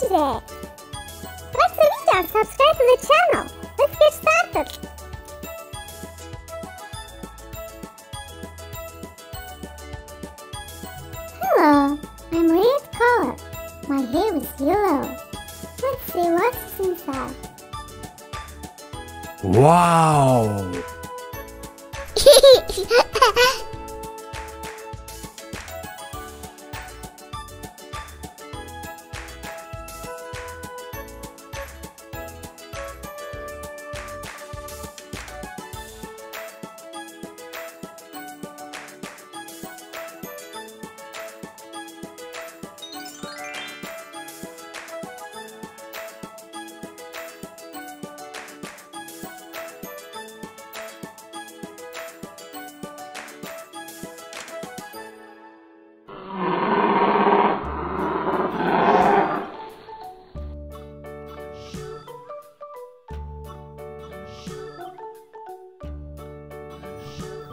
today? Like the video and subscribe to the channel. Let's get started. Hello, I'm red color. My hair is yellow. Let's see what's inside. Wow!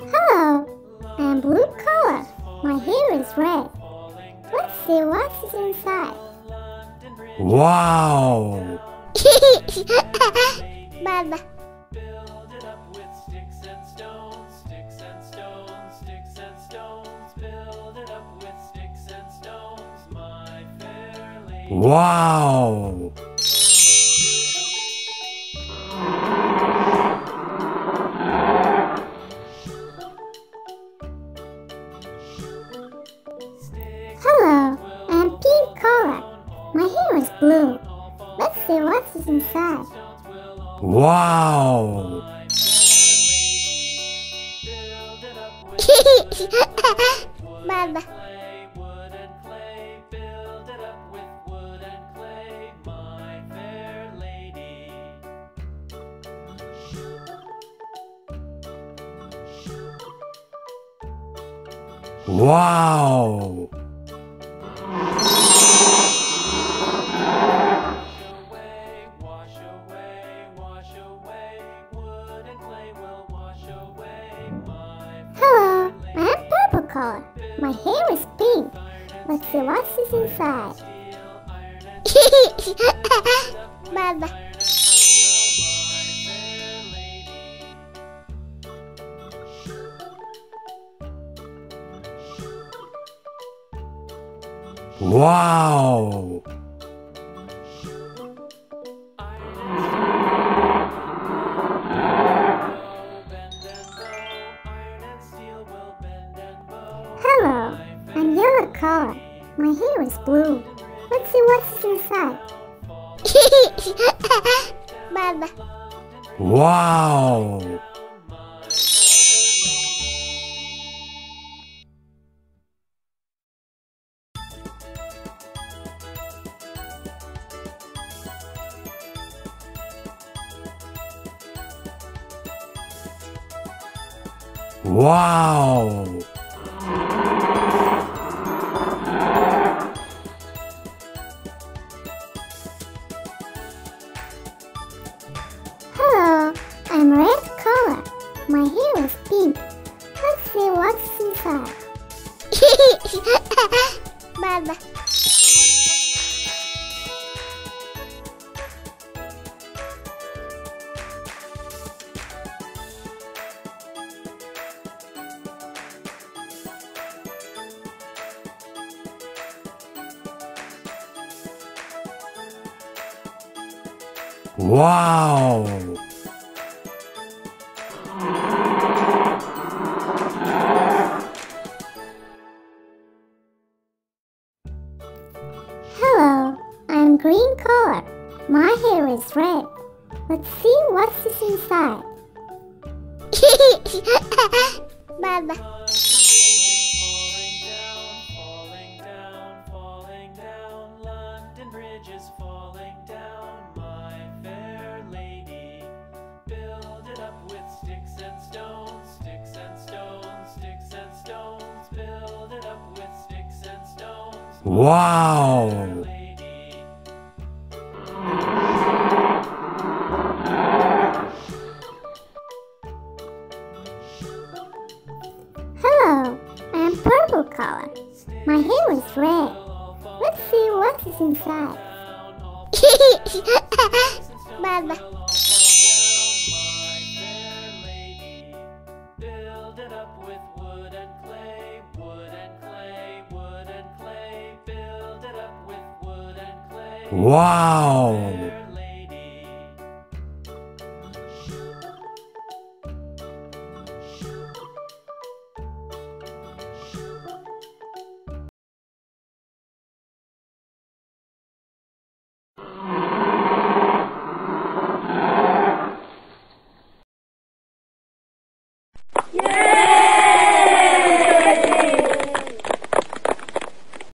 Hello, I'm blue color. My hair is red. Let's see what's inside. Wow! Baba. Build it up with sticks and stones, sticks and stones, sticks and stones. Build it up with sticks and stones, my fair lady. Wow! Hello, I'm pink color. My hair is blue. Let's see what's inside. Wow! Build it up with Baba. clay, wood and clay. Build it up with wood and clay, my fair lady. Wow! Wash away, wash away. Wood and clay will wash away, my Hello, I'm purple color. My hair is pink. Let's see what's inside. Baba. fair lady. Wow! Hello, I'm yellow color. My hair is blue. Let's see what's inside. Baba. Wow! Wow! Hello, I'm red color. My hair is pink. Let's see what's inside. Baba. Wow! Hello, I'm green color. My hair is red. Let's see what's inside. Baba. Falling down, falling down. London Bridge is falling down, my fair lady. Build it up with sticks and stones, sticks and stones, sticks and stones. Build it up with sticks and stones, Wow! lady. Hello, I'm purple color. My hair is red. Let's see what is inside. Baba. Build it up with wood and clay, wood and clay, wood and clay. Build it up with wood and clay. Wow.